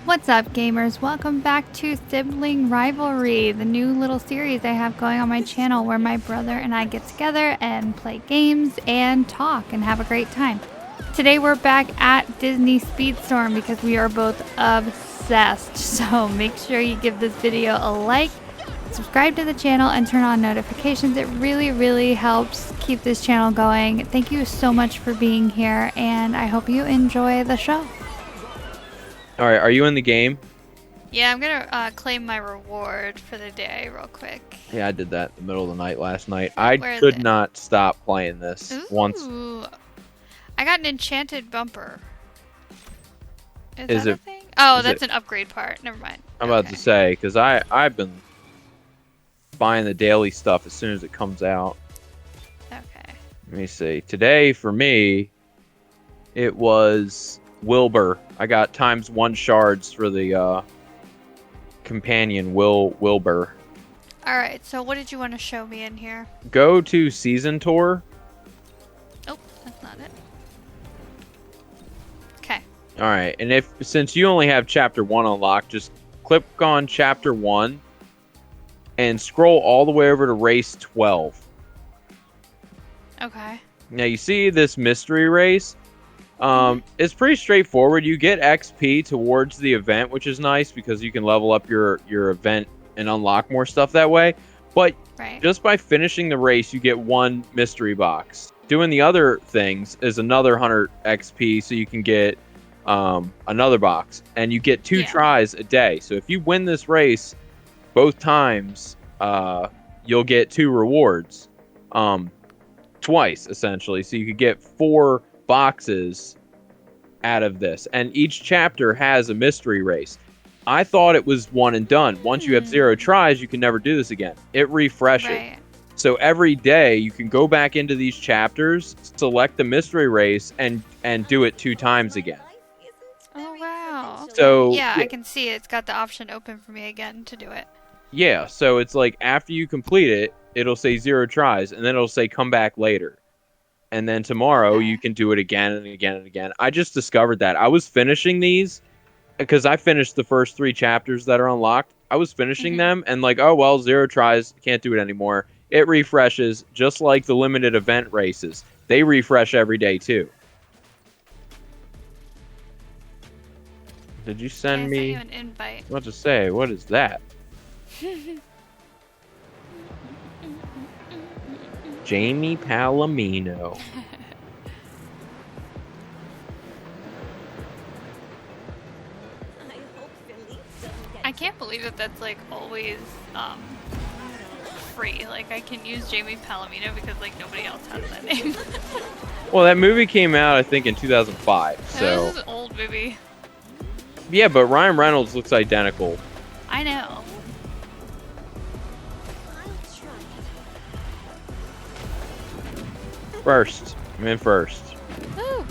What's up, gamers? Welcome back to Sibling Rivalry, the new little series I have going on my channel where my brother and I get together and play games and talk and have a great time. Today we're back at Disney Speedstorm because we are both obsessed. So make sure you give this video a like, subscribe to the channel, and turn on notifications. It really helps keep this channel going. Thank you so much for being here, and I hope you enjoy the show. Alright, are you in the game? Yeah, I'm gonna claim my reward for the day real quick. Yeah, I did that in the middle of the night last night. I Where is could it? not stop playing this once. Ooh, I got an enchanted bumper. Is that it- a thing? Oh, is that's it- an upgrade part. Never mind. I'm about to say, because I've been buying the daily stuff as soon as it comes out. Okay. Let me see. Today, for me, it was Wilbur. I got ×1 shards for the companion, Wilbur. Alright, so what did you want to show me in here? Go to Season Tour. Oh, that's not it. Okay. Alright, and since you only have Chapter 1 unlocked, just click on Chapter 1 and scroll all the way over to Race 12. Okay. Now you see this mystery race. It's pretty straightforward. You get XP towards the event, which is nice because you can level up your event and unlock more stuff that way. But just by finishing the race, you get 1 mystery box. Doing the other things is another 100 XP, so you can get another box. And you get 2 tries a day. So if you win this race both times, you'll get 2 rewards. Twice, essentially. So you could get 4 boxes out of this, and each chapter has a mystery race. I thought it was one and done. Once you have 0 tries, you can never do this again. It refreshes. So every day you can go back into these chapters, select the mystery race, and do it 2 times again. Oh wow. So yeah, I can see it. It's got the option open for me again to do it. Yeah, so it's like after you complete it, it'll say 0 tries, and then it'll say come back later. And then tomorrow you can do it again and again and again. I just discovered that. I was finishing these because I finished the first 3 chapters that are unlocked. I was finishing them and like, oh, well, 0 tries. Can't do it anymore. It refreshes just like the limited event races. They refresh every day too. Did you send me? I sent you an invite. What to say? What is that? Jamie Palomino. I can't believe that that's like always free. Like I can use Jamie Palomino because like nobody else has that name. Well, that movie came out I think in 2005. So this is an old movie. Yeah, but Ryan Reynolds looks identical. I know. First. I'm in first. Woo.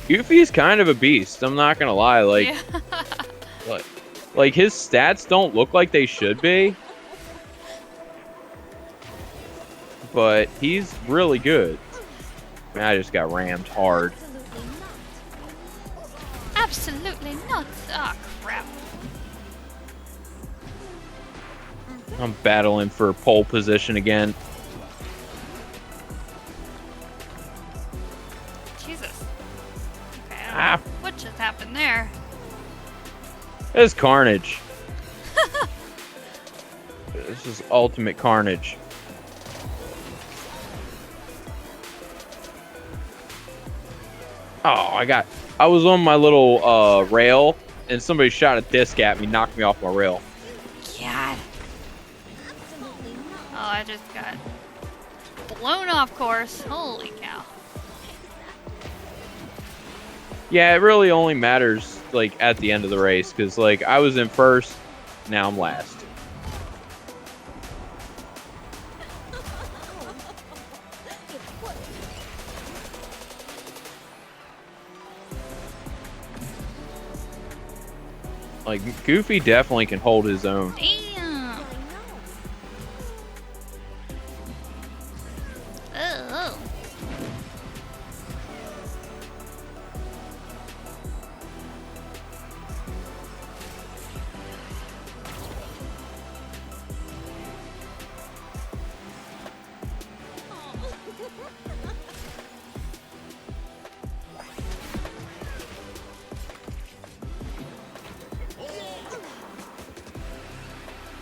Goofy's kind of a beast. I'm not gonna lie. Like, like his stats don't look like they should be, but he's really good. Man, I just got rammed hard. Absolutely not. Oh crap. I'm battling for pole position again. Jesus. Okay, I don't know what just happened there. It's carnage. This is ultimate carnage. Oh, I was on my little rail and somebody shot a disc at me, knocked me off my rail. God. Oh, I just got blown off course. Holy cow. Yeah, it really only matters like at the end of the race because like I was in first, now I'm last. Like Goofy definitely can hold his own. Damn. Oh.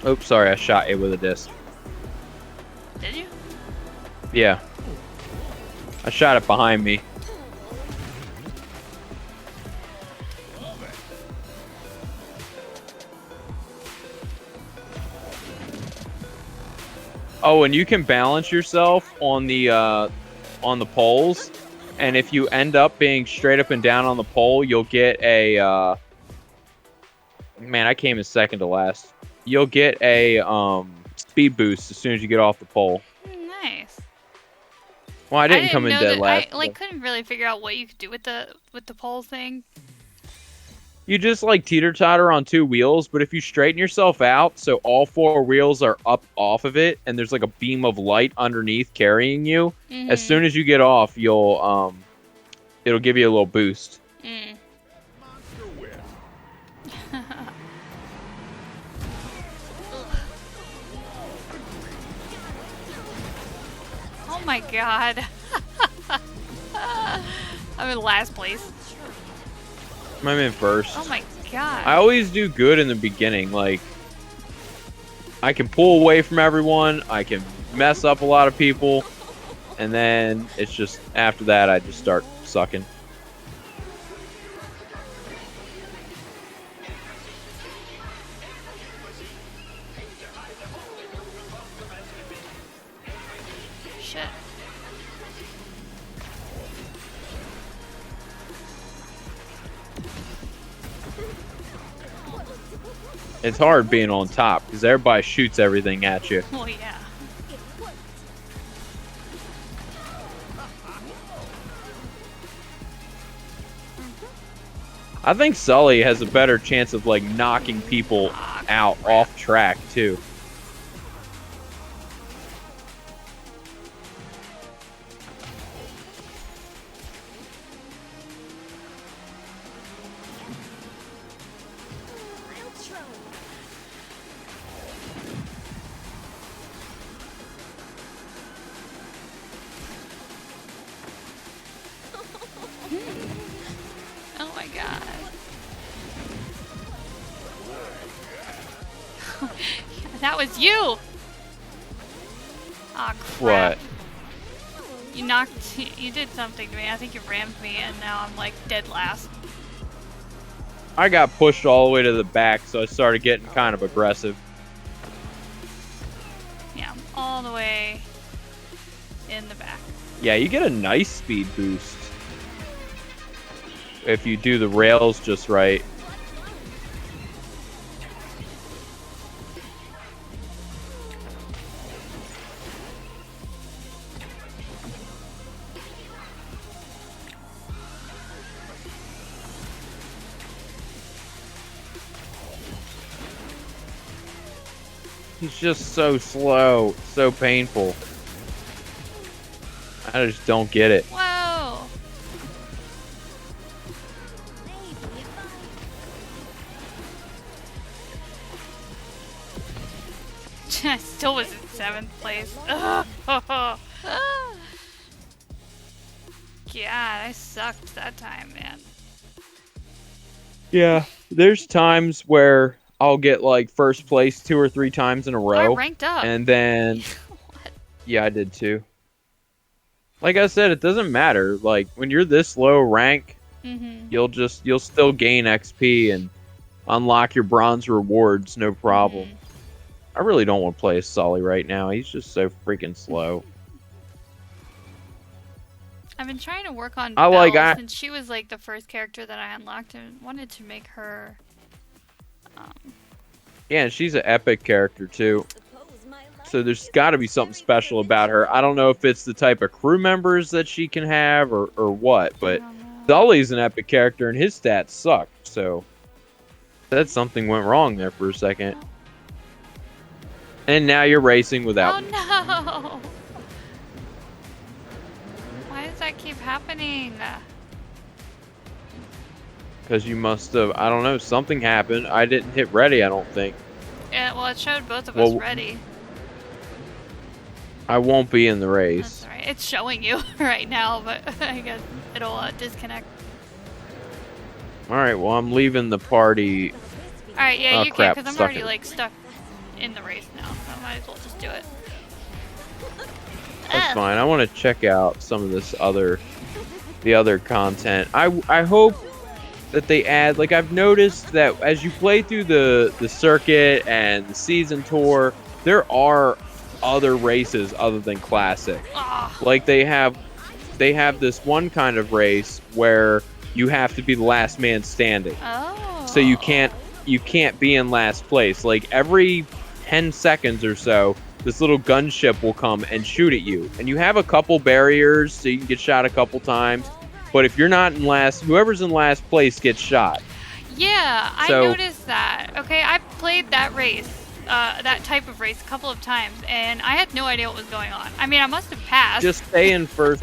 Oops, sorry, I shot you with a disc. Did you? Yeah. I shot it behind me. Oh, and you can balance yourself on the poles, and if you end up being straight up and down on the pole, you'll get a man, I came in second to last. You'll get a speed boost as soon as you get off the pole. Nice. Well, I didn't come in know dead that last. I couldn't really figure out what you could do with the pole thing. You just like teeter-totter on two wheels, but if you straighten yourself out so all four wheels are up off of it and there's like a beam of light underneath carrying you, as soon as you get off, you'll it'll give you a little boost. Mm. Oh my god. I'm in last place. I'm in first. Oh my god. I always do good in the beginning. Like, I can pull away from everyone. I can mess up a lot of people. And then it's just, after that, I just start sucking. Shit. It's hard being on top because everybody shoots everything at you. Oh yeah. I think Sully has a better chance of like knocking people out off track too. Oh my god. That was you! Aw, crap. What? You did something to me. I think you rammed me and now I'm like dead last. I got pushed all the way to the back, so I started getting kind of aggressive. Yeah, I'm all the way in the back. Yeah, you get a nice speed boost if you do the rails just right. He's just so slow, so painful. I just don't get it. Whoa! I still was in 7th place. Ugh. God, I sucked that time, man. Yeah, there's times where I'll get like first place 2 or 3 times in a row. I ranked up. And then, yeah, I did too. Like I said, it doesn't matter. Like when you're this low rank, you'll still gain XP and unlock your bronze rewards, no problem. I really don't want to play as Sully right now. He's just so freaking slow. I've been trying to work on Belle since she was like the first character that I unlocked and wanted to make her. Yeah, and she's an epic character too. So there's got to be something special about her. I don't know if it's the type of crew members that she can have or what, but Sully's an epic character and his stats suck. So that's something went wrong there for a second. And now you're racing without me. Oh no! that keep happening? Because you must have, I don't know, something happened. I didn't hit ready, I don't think. Yeah, well, it showed both of us ready. I won't be in the race. That's alright. It's showing you right now, but I guess it'll disconnect. Alright, well, I'm leaving the party. Alright, yeah, you can, because I'm already, it. like, stuck in the race now, so I might as well just do it. That's fine. I want to check out some of this the other content. I hope that they add, like, I've noticed that as you play through the circuit and the season tour, there are other races other than classic. Like they have this one kind of race where you have to be the last man standing. So you can't be in last place. Like every 10 seconds or so, this little gunship will come and shoot at you. And you have a couple barriers so you can get shot a couple times. But if you're not in last, whoever's in last place gets shot. Yeah, I noticed that. Okay, I've played that race, that type of race a couple of times, and I had no idea what was going on. I mean, I must have passed. Just stay in first.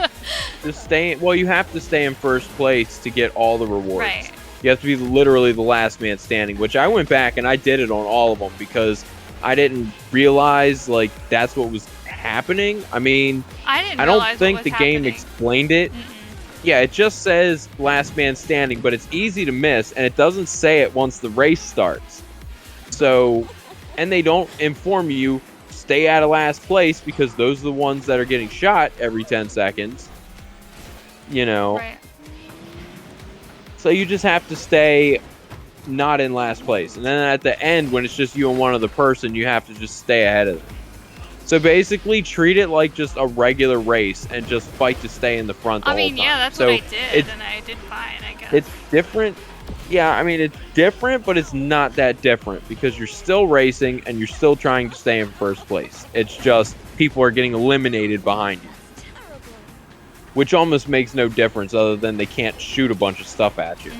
Well, you have to stay in first place to get all the rewards. Right. You have to be literally the last man standing, which I went back and I did it on all of them because I didn't realize, like, that's what was happening. I mean, I don't think the game explained it. Yeah, it just says last man standing, but it's easy to miss, and it doesn't say it once the race starts. So, and they don't inform you, stay out of last place, because those are the ones that are getting shot every 10 seconds. You know? Right. So you just have to stay not in last place. And then at the end, when it's just you and one other person, you have to just stay ahead of them. So basically, treat it like just a regular race and just fight to stay in the front the whole time. Yeah, that's what I did, and I did fine, I guess. It's different. Yeah, I mean, it's different, but it's not that different because you're still racing and you're still trying to stay in first place. It's just people are getting eliminated behind you. Which almost makes no difference other than they can't shoot a bunch of stuff at you.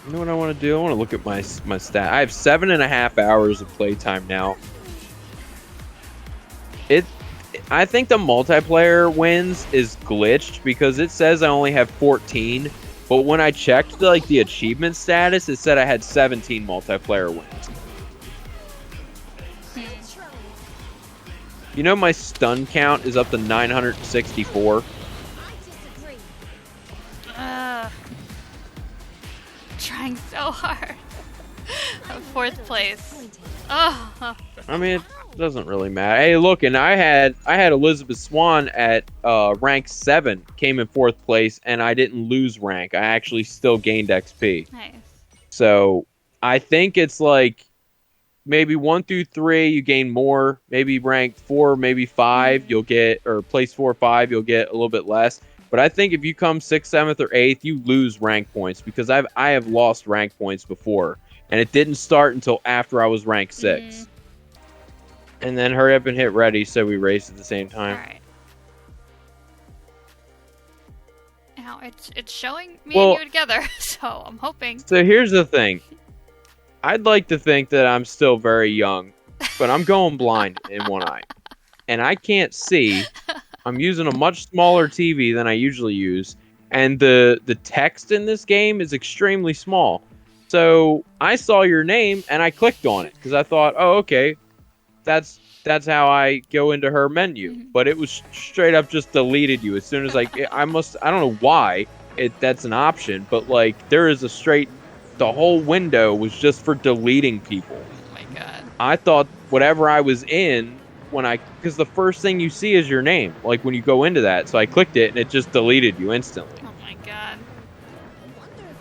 You know what I want to do? I want to look at my stat. I have 7.5 hours of playtime now. I think the multiplayer wins is glitched because it says I only have 14, but when I checked the achievement status, it said I had 17 multiplayer wins. You know my stun count is up to 964. Trying so hard. Fourth place. Oh. I mean, it doesn't really matter. Hey, look, and I had Elizabeth Swan at rank 7, came in 4th place, and I didn't lose rank. I actually still gained XP. Nice. So I think it's like maybe 1 through 3 you gain more. Maybe rank 4, maybe 5 you'll get, or place 4 or 5 you'll get a little bit less. But I think if you come 6th, 7th, or 8th, you lose rank points because I have lost rank points before, and it didn't start until after I was rank 6. And then hurry up and hit ready so we race at the same time. All right. Now it's showing me and you together, so I'm hoping. So here's the thing. I'd like to think that I'm still very young, but I'm going blind in one eye, and I can't see. I'm using a much smaller TV than I usually use, and the text in this game is extremely small. So I saw your name and I clicked on it because I thought, oh, okay, that's how I go into her menu. But it was straight up just deleted you as soon as I don't know why that's an option, but like there is the whole window was just for deleting people. Oh my god. I thought whatever I was in because the first thing you see is your name, like when you go into that. So I clicked it and it just deleted you instantly. Oh my god.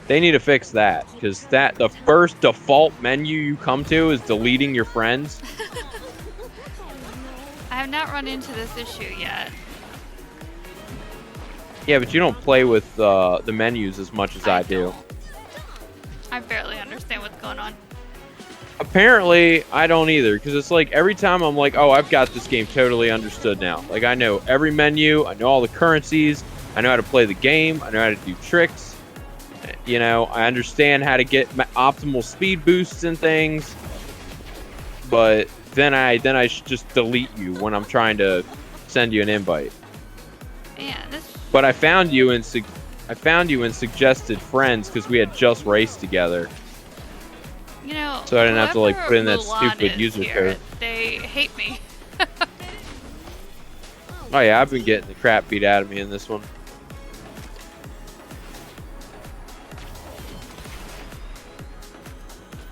They need to fix that because the first default menu you come to is deleting your friends. I have not run into this issue yet. Yeah, but you don't play with the menus as much as I do. I barely understand what's going on. Apparently, I don't either, because it's like every time I'm like, oh, I've got this game totally understood now. Like, I know every menu, I know all the currencies, I know how to play the game, I know how to do tricks. You know, I understand how to get optimal speed boosts and things. but then I should just delete you when I'm trying to send you an invite. Yeah, this. But I found you in suggested friends because we had just raced together. You know, so I didn't have to like put in that Mulan stupid is user here, code. they hate me. Oh yeah, I've been getting the crap beat out of me in this one.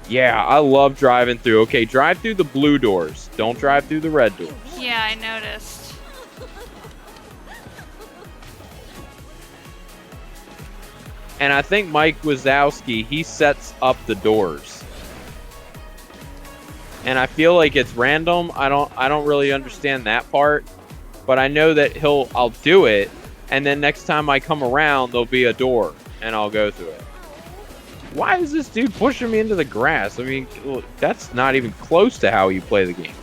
Yeah, I love driving through. Okay, drive through the blue doors. Don't drive through the red doors. Yeah, I noticed. And I think Mike Wazowski, he sets up the doors. And I feel like it's random. I don't really understand that part, but I know that I'll do it, and then next time I come around, there'll be a door, and I'll go through it. Why is this dude pushing me into the grass? I mean, that's not even close to how you play the game.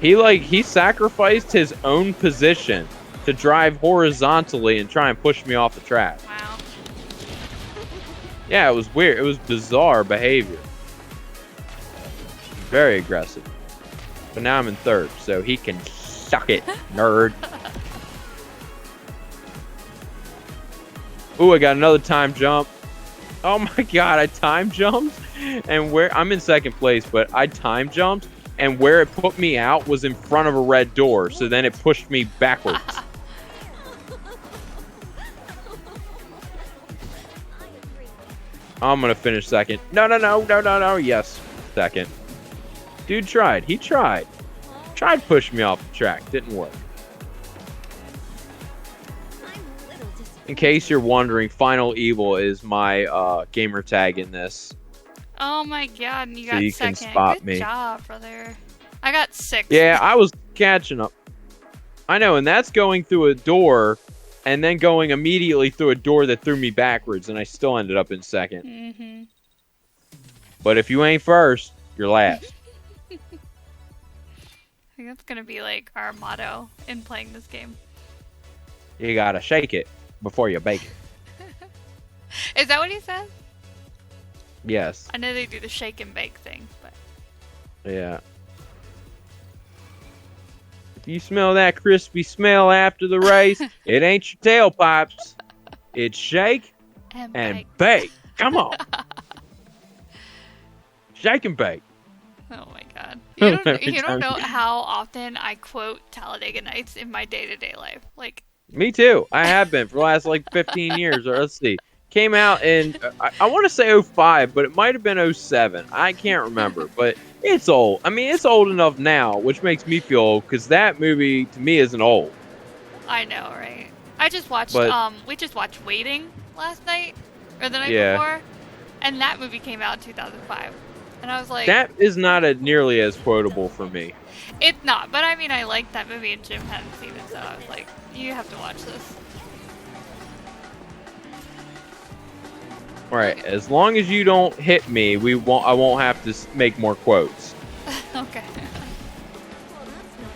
He sacrificed his own position to drive horizontally and try and push me off the track. Wow. Yeah, it was weird. It was bizarre behavior. Very aggressive. But now I'm in third, so he can suck it, nerd. Ooh, I got another time jump. Oh my god, I time jumped. And I'm in second place, but I time jumped, and where it put me out was in front of a red door, so then it pushed me backwards. I'm gonna finish second. No. Yes, second. Dude tried. He tried. Tried to push me off the track. Didn't work. In case you're wondering, Final Evil is my gamer tag in this. Oh my god, and you got you second. Can spot Good me. job, brother. I got 6th. Yeah, I was catching up. I know, and that's going through a door and then going immediately through a door that threw me backwards, and I still ended up in second. Mm-hmm. But if you ain't first, you're last. I think that's gonna be like our motto in playing this game. You gotta shake it before you bake it. Is that what he says? Yes. I know they do the shake and bake thing, but Yeah. If you smell that crispy smell after the race, it ain't your tailpipes. It's shake and bake. Come on. Shake and bake. Oh my god. You don't know how often I quote Talladega Nights in my day-to-day life. Like, me too. I have been for the last like 15 years. Or let's see. Came out in, I want to say 05, but it might have been 07. I can't remember, but it's old. I mean, it's old enough now, which makes me feel old, because that movie, to me, isn't old. I know, right? I just watched, we just watched Waiting last night, or the night before, and that movie came out in 2005. And I was like... That is not nearly as quotable for me. It's not, but I mean, I liked that movie, and Jim hadn't seen it, so I was like, you have to watch this. All right, as long as you don't hit me, I won't have to make more quotes. Okay.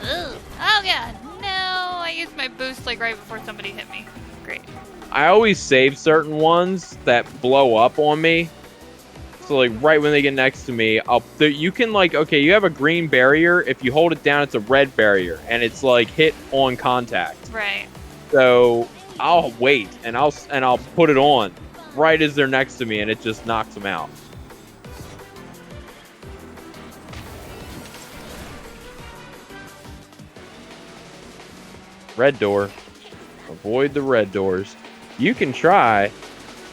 Oh yeah, no! I used my boost like right before somebody hit me. Great. I always save certain ones that blow up on me. So like right when they get next to me, you can like, okay, you have a green barrier. If you hold it down, it's a red barrier, and it's like hit on contact. Right. So I'll wait and I'll put it on right as they're next to me, and it just knocks them out. Red door. Avoid the red doors. You can try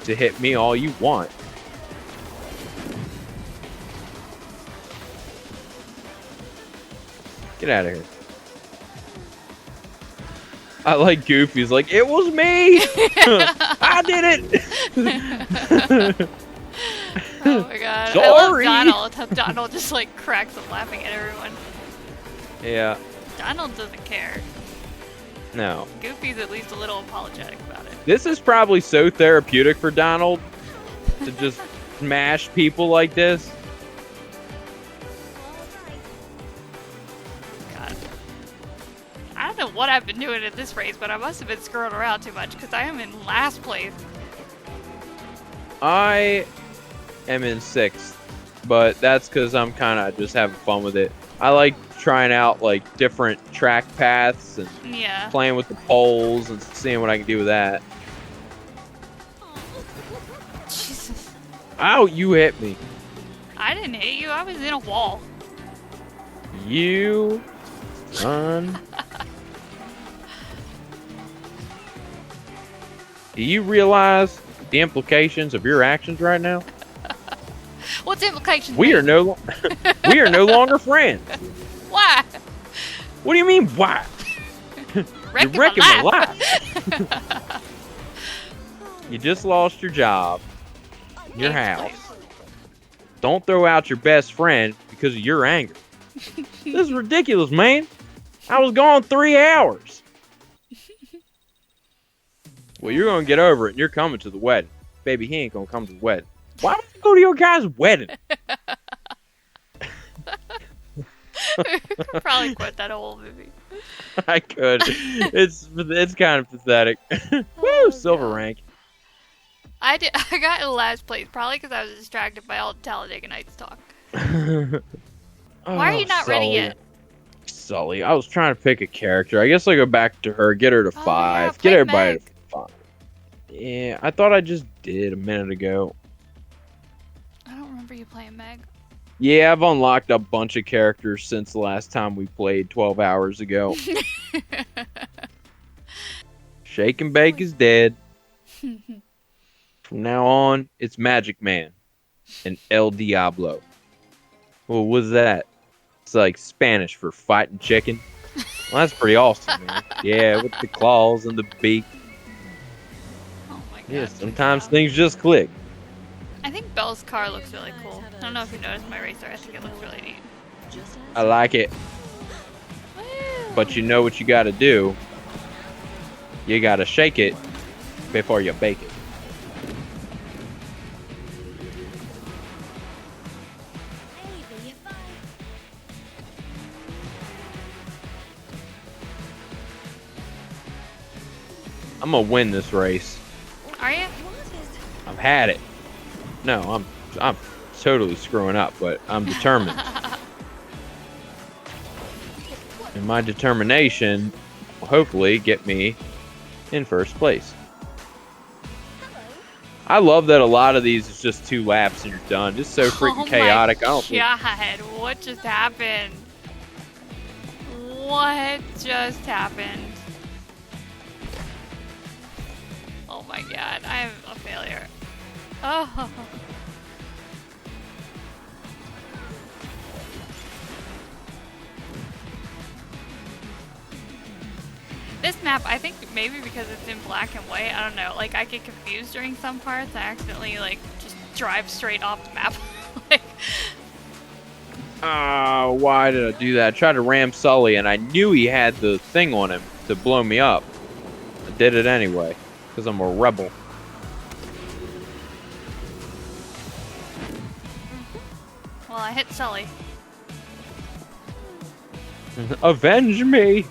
to hit me all you want. Get out of here. I like Goofy's like, it was me! I did it! Oh my god. Sorry! I love Donald. How Donald just like cracks up laughing at everyone. Yeah. Donald doesn't care. No. Goofy's at least a little apologetic about it. This is probably so therapeutic for Donald to just smash people like this. God. I don't know what I've been doing at this race, but I must have been screwing around too much because I am in last place. I am in 6th. but that's because I'm kind of just having fun with it. I like trying out like different track paths and Yeah. playing with the poles and seeing what I can do with that. Jesus. Ow, you hit me. I didn't hit you. I was in a wall. You, son. Do you realize the implications of your actions right now? What's the implication? We are no longer friends. Why? What do you mean, why? You're wrecking my life. You just lost your job, your house. Don't throw out your best friend because of your anger. This is ridiculous, man. I was gone 3 hours. Well, you're going to get over it, and you're coming to the wedding. Baby, he ain't going to come to the wedding. Why would you go to your guy's wedding? Probably quit that whole movie. I could. It's kind of pathetic. Woo, silver God. rank. I got in last place, probably because I was distracted by all the Talladega Nights talk. Why are you not ready yet? Sully, I was trying to pick a character. I guess I go back to her, get her to 5, yeah, get play everybody Meg. to 5. Yeah, I thought I just did a minute ago. I don't remember you playing Meg. Yeah, I've unlocked a bunch of characters since the last time we played 12 hours ago. Shake and Bake is dead. From now on, it's Magic Man and El Diablo. Well, what's that? It's like Spanish for fighting chicken. Well, that's pretty awesome, man. Yeah, with the claws and the beak. Oh my god. Yeah, sometimes things just click. I think Belle's car looks really cool. I don't know if you noticed my racer. I think it looks really neat. I like it. Woo. But you know what you gotta do? You gotta shake it before you bake it. I'm gonna win this race. Are you? I've had it. No, I'm totally screwing up, but I'm determined. And my determination will hopefully get me in first place. I love that a lot of these is just 2 laps and you're done. Just so freaking chaotic. I don't think. God, what just happened? What just happened? Oh my god, I'm a failure. Oh. This map, I think maybe because it's in black and white, I don't know, like I get confused during some parts. I accidentally like just drive straight off the map. Like, why did I do that? I tried to ram Sully and I knew he had the thing on him to blow me up. I did it anyway, because I'm a rebel. well, I hit Sully. Avenge me!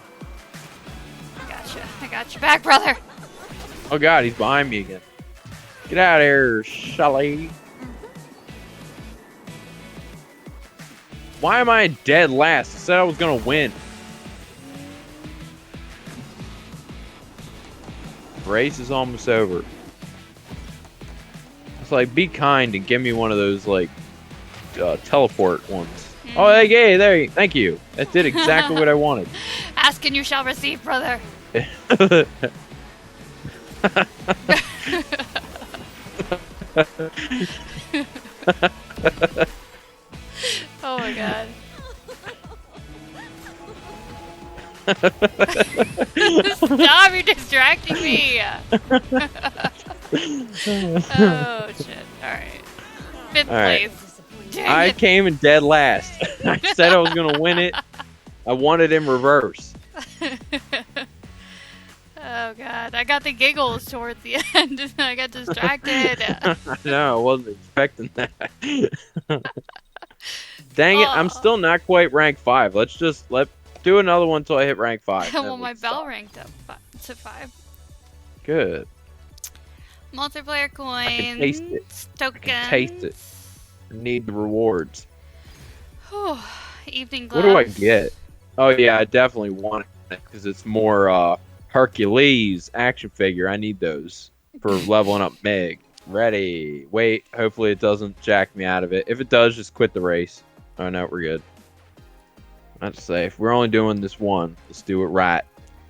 I got your back, brother. Oh god, he's behind me again. Get out of here, Sully. Why am I dead last? I said I was gonna win. Race is almost over. It's like, be kind and give me one of those like teleport ones. Oh, hey, there you. Thank you. That did exactly what I wanted. Ask and you shall receive, brother. Oh my god. Stop, you're distracting me. Oh shit. Alright. 5th place. Dang I it. came in dead last. I said I was gonna win it. I won it in reverse. Oh god. I got the giggles towards the end and I got distracted. I know, I wasn't expecting that. Dang it, I'm still not quite rank 5. Let's do another one until I hit rank 5. Well, my bell ranked up to 5. Good. Multiplayer coins. I can taste it. Tokens. I can taste it. I need the rewards. Evening What gloves. do I get? Oh yeah, I definitely want it because it's more Hercules action figure. I need those for leveling up Meg. Ready. Wait, hopefully it doesn't jack me out of it. If it does, just quit the race. Oh no, we're good. That's safe. We're only doing this one. Let's do it right.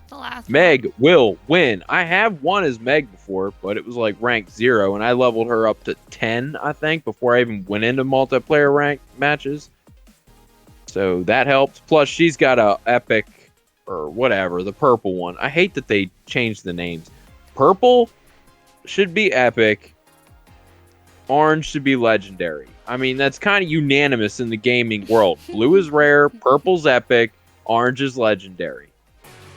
The last Meg one. will win. I have won as Meg before, but it was like rank 0, and I leveled her up to 10, I think, before I even went into multiplayer rank matches. So that helped. Plus, she's got a epic, or whatever, the purple one. I hate that they changed the names. Purple should be epic. Orange should be legendary. I mean, that's kind of unanimous in the gaming world. Blue is rare, purple's epic, orange is legendary.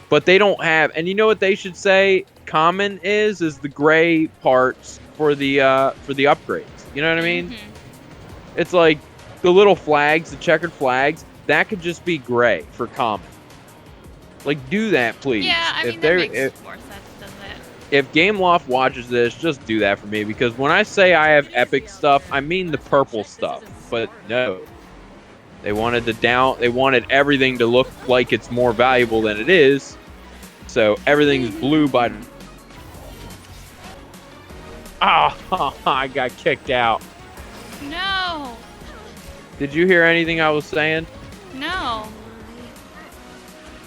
But they don't have, and you know what they should say? Common is the gray parts for the upgrades. You know what I mean? Mm-hmm. It's like the little flags, the checkered flags. That could just be gray for common. Like, do that, please. Yeah, I mean, that makes more sense, doesn't it? If Gameloft watches this, just do that for me, because when I say I have epic stuff, I mean the purple stuff. But no, they wanted they wanted everything to look like it's more valuable than it is. So everything's blue by. Oh, I got kicked out. No. Did you hear anything I was saying? No.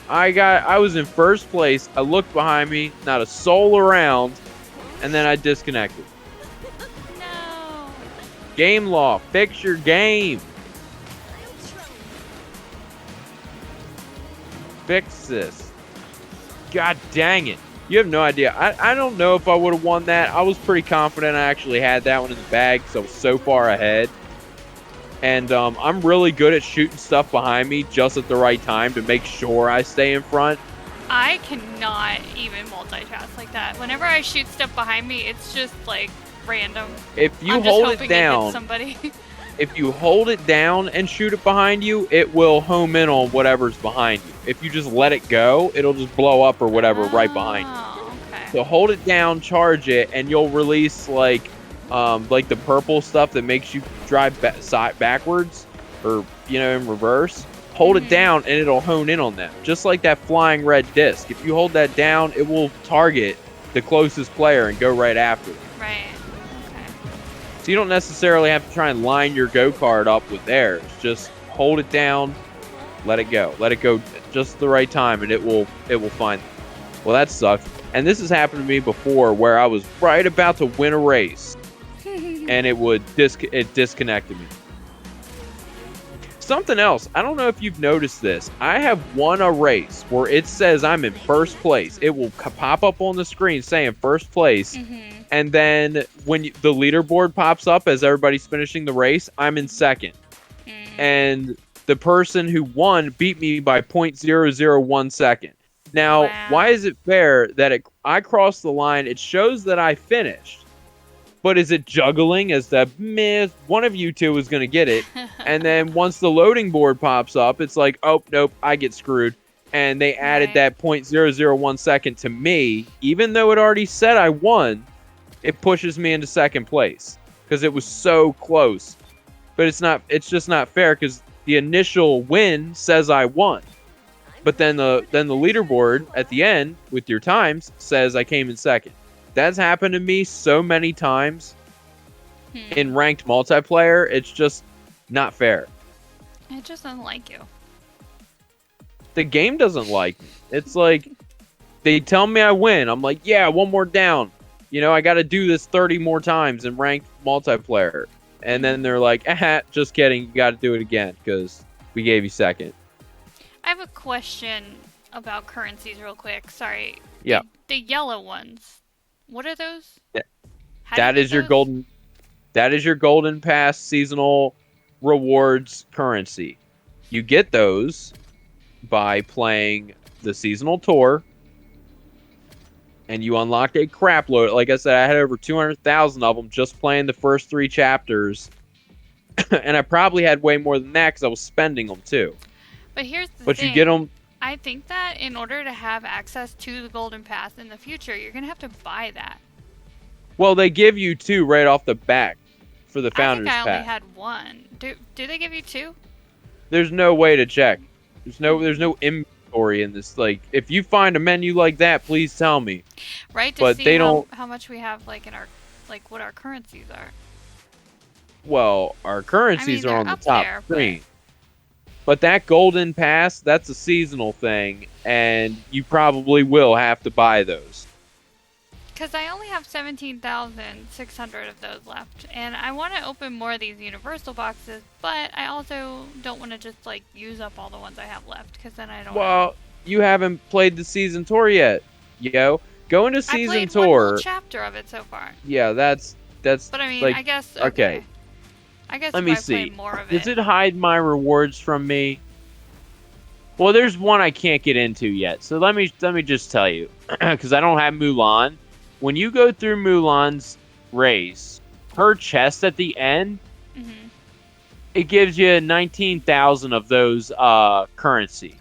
I was in first place. I looked behind me, not a soul around, and then I disconnected. No. Game law, fix your game. Fix this. God dang it. You have no idea. I don't know if I would have won that. I was pretty confident I actually had that one in the bag because I was so far ahead. And I'm really good at shooting stuff behind me just at the right time to make sure I stay in front. I cannot even multitask like that. Whenever I shoot stuff behind me, it's just like random. If you I'm hold just it hoping down, hits somebody. if you hold it down and shoot it behind you, it will home in on whatever's behind you. If you just let it go, it'll just blow up or whatever right behind you. Okay. So hold it down, charge it, and you'll release like the purple stuff that makes you drive backwards or, in reverse. Hold it down and it'll hone in on them. Just like that flying red disc. If you hold that down, it will target the closest player and go right after them. Right. Okay. So you don't necessarily have to try and line your go-kart up with theirs. Just hold it down, let it go. Let it go just the right time and it will find them. Well, that sucked. And this has happened to me before where I was right about to win a race and it disconnected me. Something else, I don't know if you've noticed this. I have won a race where it says I'm in first place. It will pop up on the screen saying first place. And then when the leaderboard pops up as everybody's finishing the race, I'm in second. And the person who won beat me by 0.001 second. Now, why is it fair that I crossed the line? It shows that I finished. But is it juggling as the one of you two is going to get it? And then once the loading board pops up, it's like, oh, nope, I get screwed. And they added that 0.001 second to me. Even though it already said I won, it pushes me into second place because it was so close. But it's just not fair because the initial win says I won. But then the leaderboard at the end with your times says I came in second. That's happened to me so many times in ranked multiplayer. It's just not fair. It just doesn't like you. The game doesn't like me. It's like they tell me I win. I'm like, yeah, one more down. I got to do this 30 more times in ranked multiplayer. And then they're like, just kidding. You got to do it again because we gave you second. I have a question about currencies real quick. Sorry. Yeah. The yellow ones. What are those? Yeah. That is your golden pass seasonal rewards currency. You get those by playing the seasonal tour, and you unlock a crap load. Like I said, I had over 200,000 of them just playing the first 3 chapters, and I probably had way more than that because I was spending them too. But here's the thing. You get them. I think that in order to have access to the Golden Pass in the future, you're going to have to buy that. Well, they give you 2 right off the bat for the I think Founders I only Pack. had one. Do they give you 2? There's no way to check. There's no inventory in this. Like, if you find a menu like that, please tell me. Right, to But see they don't. how much we have, like, in our, like, what our currencies are. Well, our currencies I mean, are on they're the up top there, screen. But that golden pass, that's a seasonal thing, and you probably will have to buy those. Because I only have 17,600 of those left, and I want to open more of these universal boxes, but I also don't want to just, like, use up all the ones I have left, because then I don't Well, you haven't played the season tour yet, yo. Go into I season played tour. one whole chapter of it so far. Yeah, that's But I mean, like, I guess, okay. I guess Let if me I play see. more of Does it hide my rewards from me? Well, there's one I can't get into yet. So let me just tell you, because I don't have Mulan. When you go through Mulan's race, her chest at the end, Mhm. it gives you 19,000 of those currency,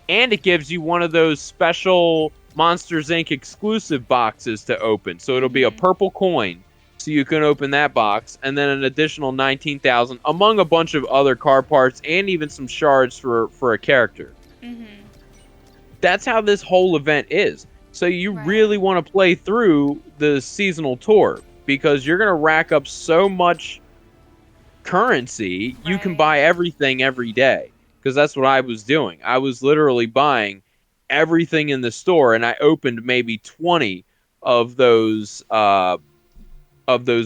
and it gives you one of those special Monsters Inc. exclusive boxes to open. So it'll be a purple coin. So you can open that box, and then an additional 19,000 among a bunch of other car parts and even some shards for a character. Mhm. That's how this whole event is. So you Right. really want to play through the seasonal tour because you're going to rack up so much currency, you can Right. buy everything every day. Because that's what I was doing. I was literally buying everything in the store, and I opened maybe 20 of those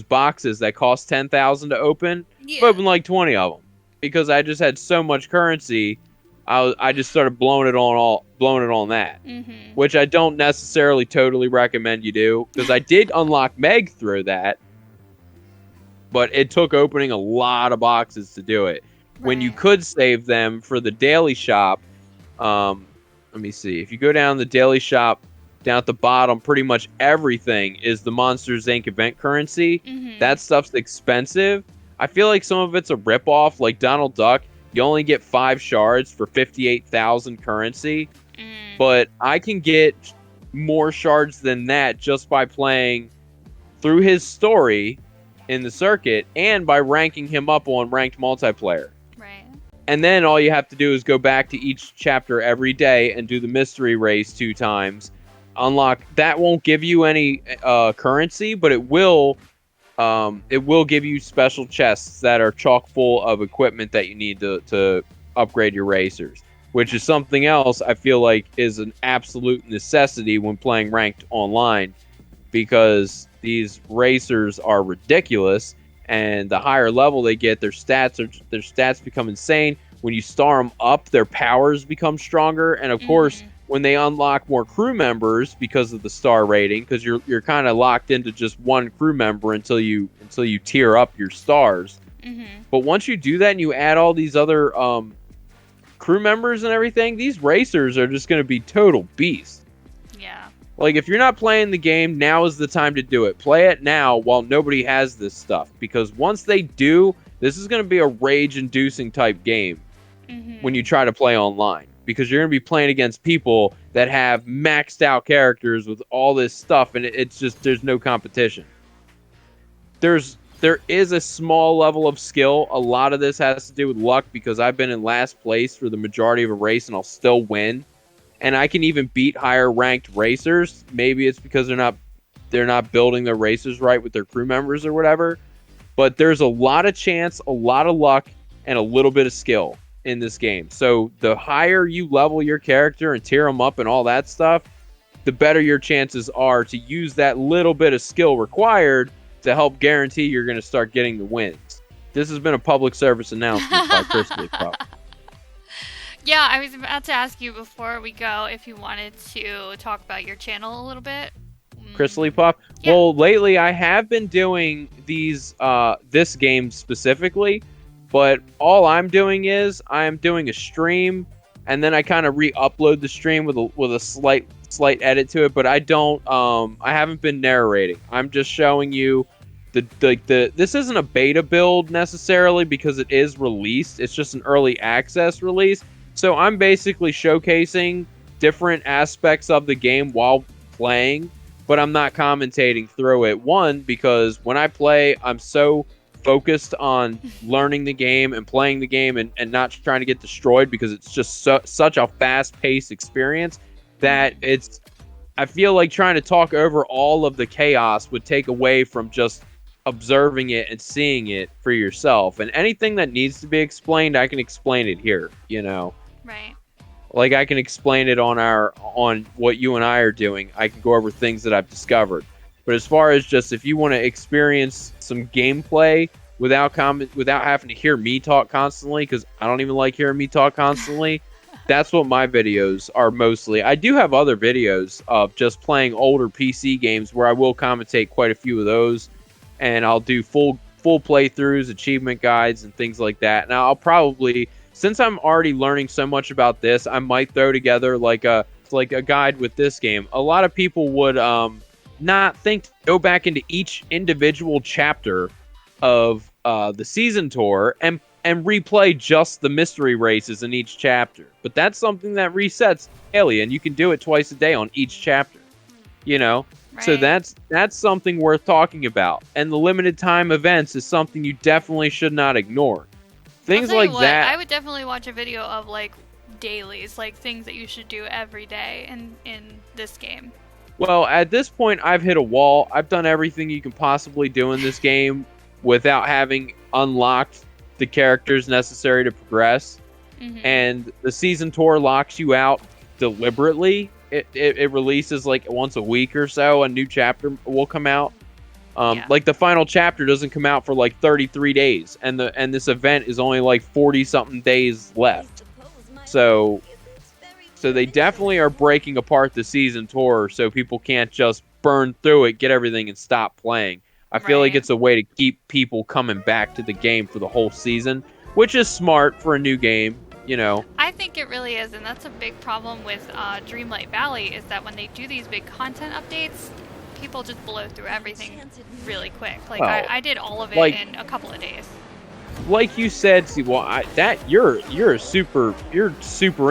boxes that cost 10,000 to open. Yeah. I opened like 20 of them because I just had so much currency. I just started blowing it on that, Mhm. which I don't necessarily totally recommend you do because I did unlock Meg through that, but it took opening a lot of boxes to do it. When you Right. could save them for the daily shop, let me see. If you go down the daily shop, down at the bottom, pretty much everything is the Monsters Inc. event currency. Mhm. That stuff's expensive. I feel like some of it's a ripoff. Like Donald Duck, you only get 5 shards for 58,000 currency. Mm. But I can get more shards than that just by playing through his story in the circuit and by ranking him up on ranked multiplayer. Right. And then all you have to do is go back to each chapter every day and do the mystery race 2 times. Unlock that won't give you any currency, but it will give you special chests that are chock full of equipment that you need to upgrade your racers, which is something else I feel like is an absolute necessity when playing ranked online, because these racers are ridiculous, and the higher level they get, their stats become insane. When you star them up, their powers become stronger, and of course, when they unlock more crew members because of the star rating, because you're kind of locked into just one crew member until you tier up your stars. But once you do that and you add all these other crew members and everything, these racers are just going to be total beasts. Yeah. Like, if you're not playing the game, now is the time to do it. Play it now while nobody has this stuff, because once they do, this is going to be a rage-inducing type game when you try to play online, because you're going to be playing against people that have maxed out characters with all this stuff, and it's just, there's no competition. There is a small level of skill. A lot of this has to do with luck, because I've been in last place for the majority of a race and I'll still win. And I can even beat higher ranked racers. Maybe it's because they're not building their racers right with their crew members or whatever. But there's a lot of chance, a lot of luck, and a little bit of skill in this game. So the higher you level your character and tier them up and all that stuff, the better your chances are to use that little bit of skill required to help guarantee you're going to start getting the wins. This has been a public service announcement by Chris Pup. Yeah, I was about to ask you before we go if you wanted to talk about your channel a little bit. Chris Pup. Yeah. Well, lately I have been doing this game specifically, but all I'm doing is I'm doing a stream, and then I kind of re-upload the stream with a slight edit to it. But I haven't been narrating. I'm just showing you this isn't a beta build necessarily, because it is released. It's just an early access release. So I'm basically showcasing different aspects of the game while playing, but I'm not commentating through it. One, because when I play, I'm so focused on learning the game and playing the game and not trying to get destroyed because it's just such a fast-paced experience that it's I feel like trying to talk over all of the chaos would take away from just observing it and seeing it for yourself. And anything that needs to be explained, I can explain it here, Right. Like I can explain it on what you and I are doing. I can go over things that I've discovered. But as far as just if you want to experience some gameplay without having to hear me talk constantly, because I don't even like hearing me talk constantly, that's what my videos are mostly. I do have other videos of just playing older PC games where I will commentate quite a few of those, and I'll do full playthroughs, achievement guides, and things like that. Now I'll probably, since I'm already learning so much about this, I might throw together like a guide with this game. A lot of people would not think to go back into each individual chapter of the season tour and replay just the mystery races in each chapter. But that's something that resets daily, and you can do it twice a day on each chapter. So Right. that's something worth talking about. And the limited time events is something you definitely should not ignore. Things I'll tell you like what, that. I would definitely watch a video of like dailies, like things that you should do every day in this game. Well, at this point, I've hit a wall. I've done everything you can possibly do in this game without having unlocked the characters necessary to progress. And the season tour locks you out deliberately. It releases like once a week or so. A new chapter will come out. Yeah. Like the final chapter doesn't come out for like 33 days, and this event is only like 40 something days left. So they definitely are breaking apart the season tour so people can't just burn through it, get everything, and stop playing. I feel like Right. it's a way to keep people coming back to the game for the whole season, which is smart for a new game. I think it really is, and that's a big problem with Dreamlight Valley is that when they do these big content updates, people just blow through everything really quick. Like Well, I did all of it like- in a couple of days. Like you said, see, well, you're super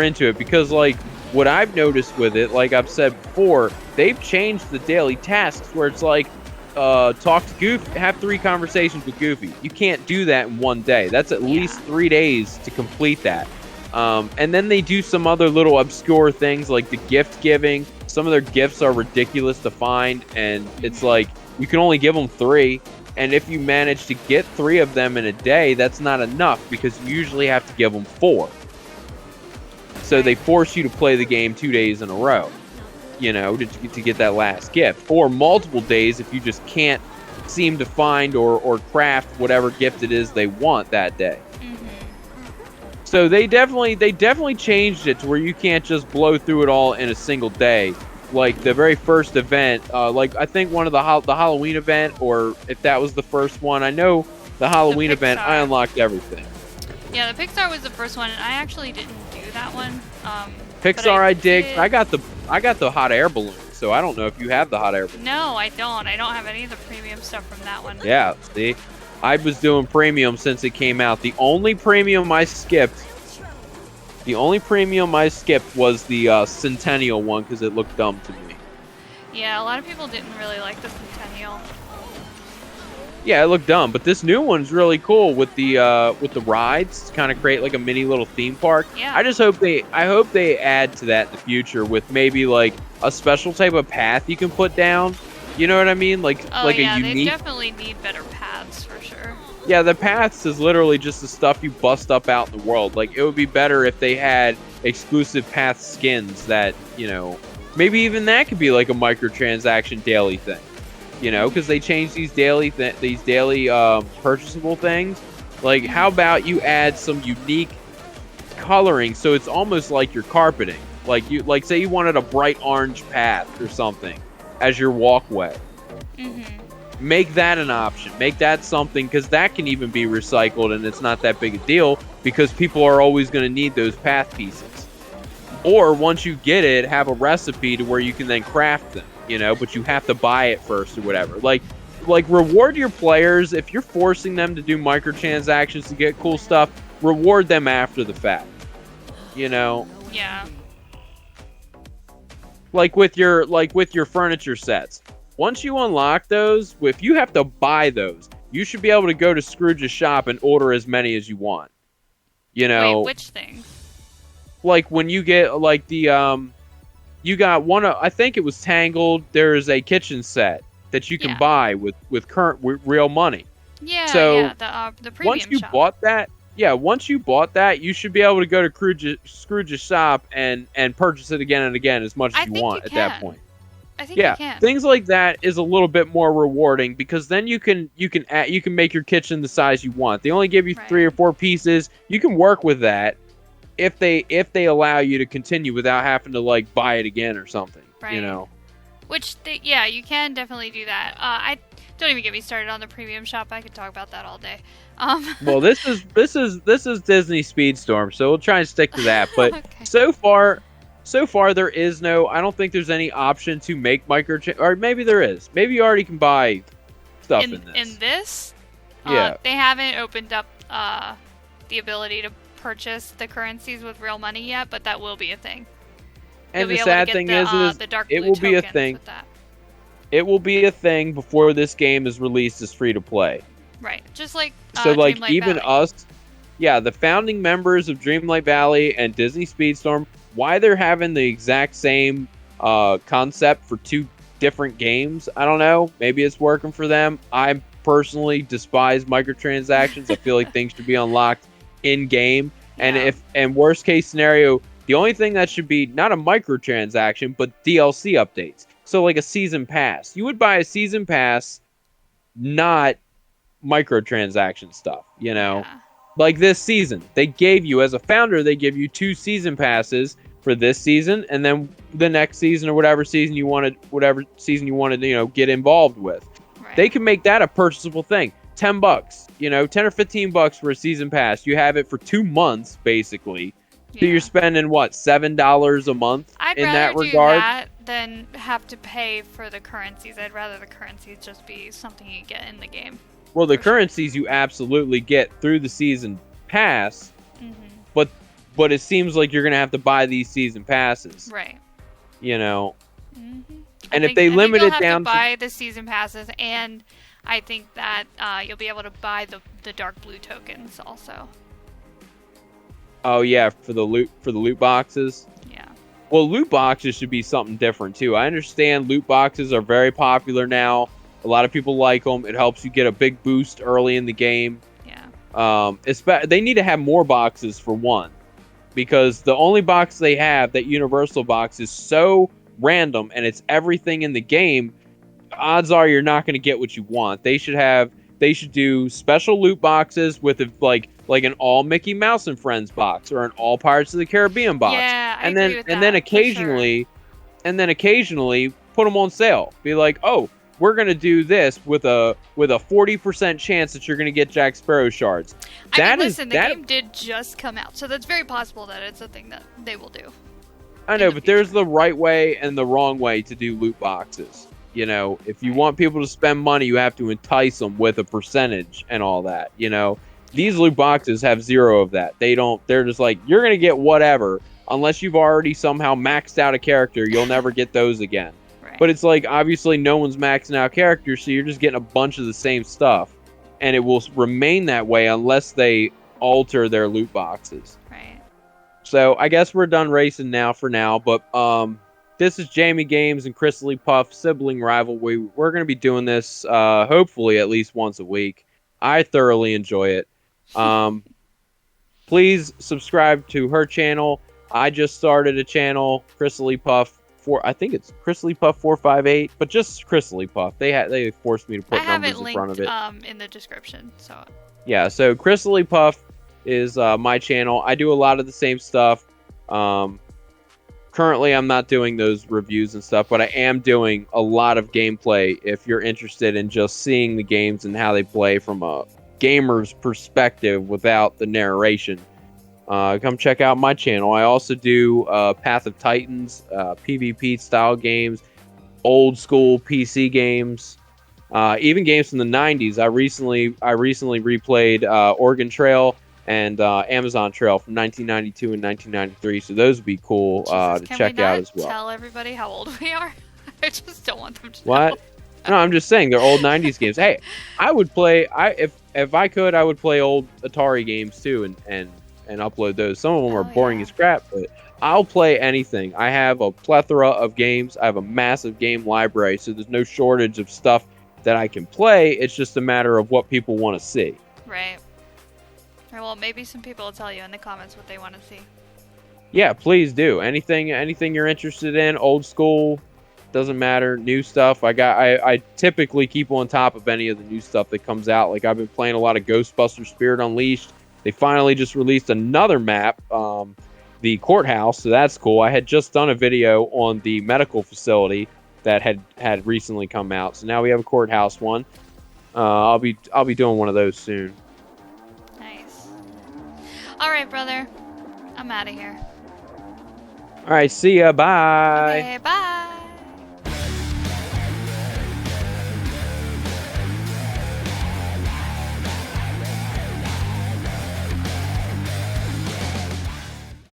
into it because like what I've noticed with it, like I've said before, they've changed the daily tasks where it's like talk to Goofy, have 3 conversations with Goofy. You can't do that in one day. That's at least 3 days to complete that. And then they do some other little obscure things like the gift giving. Some of their gifts are ridiculous to find, and it's like you can only give them 3. And if you manage to get 3 of them in a day, that's not enough because you usually have to give them 4. So they force you to play the game 2 days in a row, to get that last gift. Or multiple days if you just can't seem to find or craft whatever gift it is they want that day. So they definitely changed it to where you can't just blow through it all in a single day. Like the very first event, like I think one of the Halloween event, or if that was the first one, I know the Halloween event, I unlocked everything. Yeah, the Pixar was the first one, and I actually didn't do that one. Pixar, I dig. I got the hot air balloon, so I don't know if you have the hot air balloon. No, I don't. I don't have any of the premium stuff from that one. Yeah, see, I was doing premium since it came out. The only premium I skipped was the Centennial one because it looked dumb to me. Yeah, a lot of people didn't really like the Centennial. Yeah, it looked dumb, but this new one's really cool with the rides to kind of create like a mini little theme park. Yeah. I hope they add to that in the future with maybe like a special type of path you can put down. You know what I mean? Like Oh like yeah, a they unique. definitely need better paths for sure. Yeah, the paths is literally just the stuff you bust up out in the world. Like it would be better if they had exclusive path skins that maybe even that could be like a microtransaction daily thing. Because they change these daily purchasable things. Like, how about you add some unique coloring so it's almost like you're carpeting. Like say you wanted a bright orange path or something as your walkway. Make that an option. Make that something, because that can even be recycled and it's not that big a deal because people are always going to need those path pieces. Or once you get it, have a recipe to where you can then craft them. But you have to buy it first or whatever. Like reward your players. If you're forcing them to do microtransactions to get cool stuff, reward them after the fact. Yeah. Like with your furniture sets. Once you unlock those, if you have to buy those, you should be able to go to Scrooge's shop and order as many as you want. You know, Wait, which things? like when you get like you got one. I think it was Tangled. There's a kitchen set that you can buy with real money. Yeah, so the premium once you shop. once you bought that, you should be able to go to Scrooge's shop and purchase it again and again as much as you want at that point. I think you can. Things like that is a little bit more rewarding because then you can make your kitchen the size you want. They only give you 3 or 4 pieces. You can work with that if they allow you to continue without having to like buy it again or something. Right. You know. Which you can definitely do that. I don't even get me started on the premium shop. I could talk about that all day. Well, this is Disney Speedstorm, so we'll try and stick to that. But okay. so far there is no. I don't think there's any option to make or maybe there is. Maybe you already can buy stuff in this. In this, yeah, they haven't opened up the ability to purchase the currencies with real money yet, but that will be a thing. And the sad thing is it will be a thing. It will be a thing before this game is released as free to play. Right, just like so, like Dreamlight even Valley. us, the founding members of Dreamlight Valley and Disney Speedstorm, why they're having the exact same concept for 2 different games, I don't know. Maybe it's working for them. I personally despise microtransactions. I feel like things should be unlocked in game. And worst case scenario, the only thing that should be not a microtransaction, but DLC updates. So like a season pass. You would buy a season pass, not microtransaction stuff, you know? Yeah. Like this season, they gave you, as a founder, they give you 2 season passes for this season, and then the next season or whatever season you wanted, get involved with. Right. They can make that a purchasable thing. $10, $10 or $15 for a season pass. You have it for 2 months, basically. So you're spending what, $7 a month in that regard? I'd rather do that than have to pay for the currencies. I'd rather the currencies just be something you get in the game. Well, the currencies you absolutely get through the season pass, but it seems like you're gonna have to buy these season passes, right? You know, and if they limit it down to buy the season passes, and I think that you'll be able to buy the dark blue tokens also. Oh yeah, for the loot boxes. Yeah. Well, loot boxes should be something different too. I understand loot boxes are very popular now. A lot of people like them. It helps you get a big boost early in the game. Yeah. They need to have more boxes for one, because the only box they have, that universal box, is so random and it's everything in the game. Odds are you're not going to get what you want. They should do special loot boxes with like an all Mickey Mouse and Friends box or an all Pirates of the Caribbean box. Yeah, I and agree then with and that, then occasionally put them on sale. Be like, oh, we're gonna do this with a 40% chance that you're gonna get Jack Sparrow shards. The game did just come out, so that's very possible that it's a thing that they will do. I know, but there's the right way and the wrong way to do loot boxes. You know, if you want people to spend money, you have to entice them with a percentage and all that. You know, these loot boxes have 0 of that. They're just like, you're gonna get whatever, unless you've already somehow maxed out a character. You'll never get those again. Right. But it's like, obviously no one's maxing out characters, so you're just getting a bunch of the same stuff, and it will remain that way unless they alter their loot boxes. Right. So I guess we're done racing now for now, but this is Jamie Games and Crystally Puff Sibling Rivalry. We're going to be doing this hopefully at least once a week. I thoroughly enjoy it. Please subscribe to her channel. I just started a channel, Crystally Puff. I think it's Crystally Puff 458, but just Crystally Puff. They forced me to put numbers in front of it. I have it linked in the description. So yeah, so Crystally Puff is my channel. I do a lot of the same stuff. Currently, I'm not doing those reviews and stuff, but I am doing a lot of gameplay. If you're interested in just seeing the games and how they play from a gamer's perspective without the narration, come check out my channel. I also do Path of Titans, PvP style games, old school PC games, even games from the 90s. I recently replayed Oregon Trail and Amazon Trail from 1992 and 1993. So those would be cool to check out as well. Tell everybody how old we are. I just don't want them to know. What? No, I'm just saying they're old '90s games. Hey, I would play. If I could, I would play old Atari games too, and upload those. Some of them are Oh, boring yeah. as crap, but I'll play anything. I have a plethora of games. I have a massive game library, so there's no shortage of stuff that I can play. It's just a matter of what people want to see. Right. Well, maybe some people will tell you in the comments what they want to see. Yeah, please do. Anything you're interested in, old school, doesn't matter, new stuff. I typically keep on top of any of the new stuff that comes out. Like I've been playing a lot of Ghostbusters Spirit Unleashed. They finally just released another map, the courthouse, so that's cool. I had just done a video on the medical facility that had recently come out. So now we have a courthouse one. I'll be doing one of those soon. Nice. All right, brother. I'm out of here. All right, see ya. Bye. Okay, bye.